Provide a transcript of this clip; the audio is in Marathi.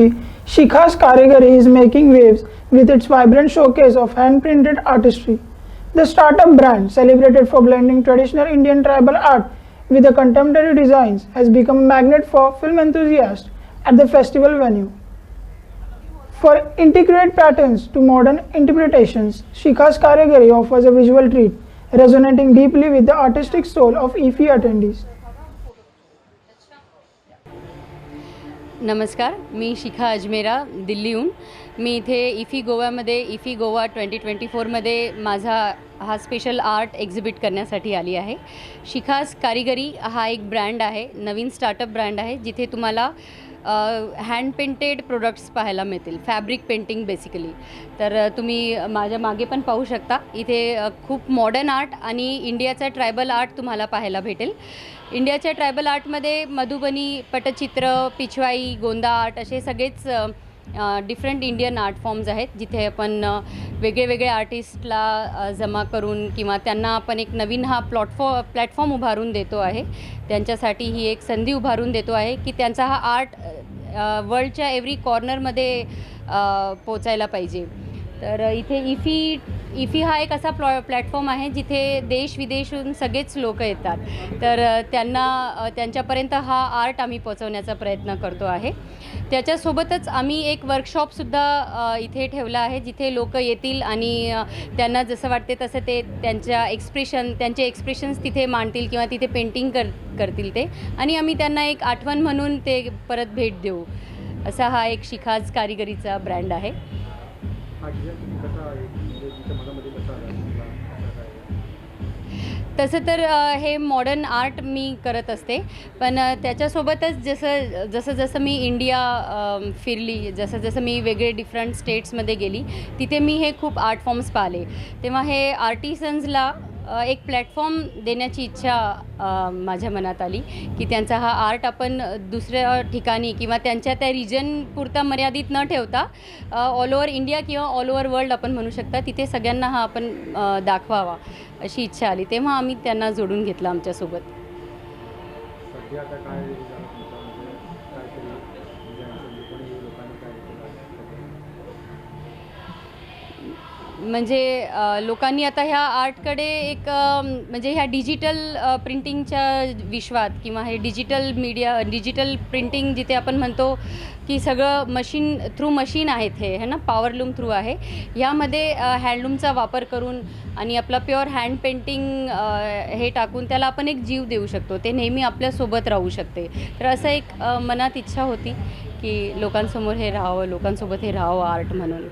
Shikha's Karigari is making waves with its vibrant showcase of hand-printed artistry. The startup brand, celebrated for blending traditional Indian tribal art with the contemporary designs, has become a magnet for film enthusiasts at the festival venue. For integrate patterns to modern interpretations, Shikha's Karigari offers a visual treat, resonating deeply with the artistic soul of IFFI attendees. नमस्कार, मी शिखा अजमेरा दिल्लीहून. मी इथे इफी गोवामध्ये इफी गोवा 2024मध्ये माझा हा स्पेशल आर्ट एक्झिबिट करण्यासाठी आली आहे. शिखास कारिगरी हा एक ब्रँड आहे, नवीन स्टार्टअप ब्रँड आहे, जिथे तुम्हाला हँड पेंटेड प्रोडक्ट्स पाहायला मिळतील, फॅब्रिक पेंटिंग बेसिकली. तर तुम्ही माझ्या मागे पण पाहू शकता, इथे खूप मॉडर्न आर्ट आणि इंडियाचा ट्रायबल आर्ट तुम्हाला पाहायला भेटेल. इंडियाच्या ट्रायबल आर्टमध्ये मधुबनी, पटचित्र, पिछवाई, गोंदा आर्ट असे सगळेच डिफरंट इंडियन आर्ट फॉर्म्स आहेत, जिथे आपण वेगळे आर्टिस्टला जमा करून किंवा त्यांना आपण एक नवीन हा प्लॅटफॉर्म उभारून देतो आहे. त्यांच्यासाठी ही एक संधी उभारून देतो आहे की त्यांचा हा आर्ट वर्ल्डच्या एव्हरी कॉर्नरमध्ये पोचायला पाहिजे. तर इथे इफी हा एक असा प्लॅटफॉर्म आहे जिथे देश विदेशून सगळेच लोक येतात. तर त्यांच्यापर्यंत हा आर्ट आम्ही पोचवण्याचा प्रयत्न करतो आहे. त्याच्यासोबतच आम्ही एक वर्कशॉपसुद्धा इथे ठेवला आहे, जिथे लोक येतील आणि त्यांना जसं वाटते तसं ते त्यांचे एक्सप्रेशन्स तिथे मांडतील किंवा तिथे पेंटिंग करतील ते, आणि आम्ही त्यांना एक आठवण म्हणून ते परत भेट देऊ. असा हा एक शिखाज कारिगरीचा ब्रँड आहे. तसं तर हे मॉडर्न आर्ट मी करत असते, पण त्याच्यासोबतच जसं मी इंडिया फिरली, जसं मी वेगळे डिफरंट स्टेट्समध्ये गेली, तिथे मी हे खूप आर्ट फॉर्म्स पाहिले. तेव्हा हे आर्टिसन्सला एक प्लॅटफॉर्म देण्याची इच्छा माझ्या मनात आली की त्यांचा हा आर्ट आपण दुसऱ्या ठिकाणी किंवा त्यांच्या त्या रिजनपुरता मर्यादित न ठेवता ऑल ओव्हर इंडिया किंवा ऑल ओव्हर वर्ल्ड आपण म्हणू शकता, तिथे सगळ्यांना हा आपण दाखवावा अशी इच्छा आली. तेव्हा आम्ही त्यांना जोडून घेतलं आमच्यासोबत. म्हणजे लोकांनी आता ह्या आर्टकडे एक म्हणजे ह्या डिजिटल प्रिंटिंगच्या विश्वात किंवा हे डिजिटल मीडिया, डिजिटल प्रिंटिंग जिथे आपण म्हणतो की सगळं मशीन आहेत, हे है ना, पॉवरलूम थ्रू आहे. ह्यामध्ये हँडलूमचा वापर करून आणि आपला प्युअर हँड पेंटिंग हे टाकून त्याला आपण एक जीव देऊ शकतो, ते नेहमी आपल्यासोबत राहू शकते. तर असं एक मनात इच्छा होती की लोकांसमोर हे राहावं, लोकांसोबत हे राहावं आर्ट म्हणून.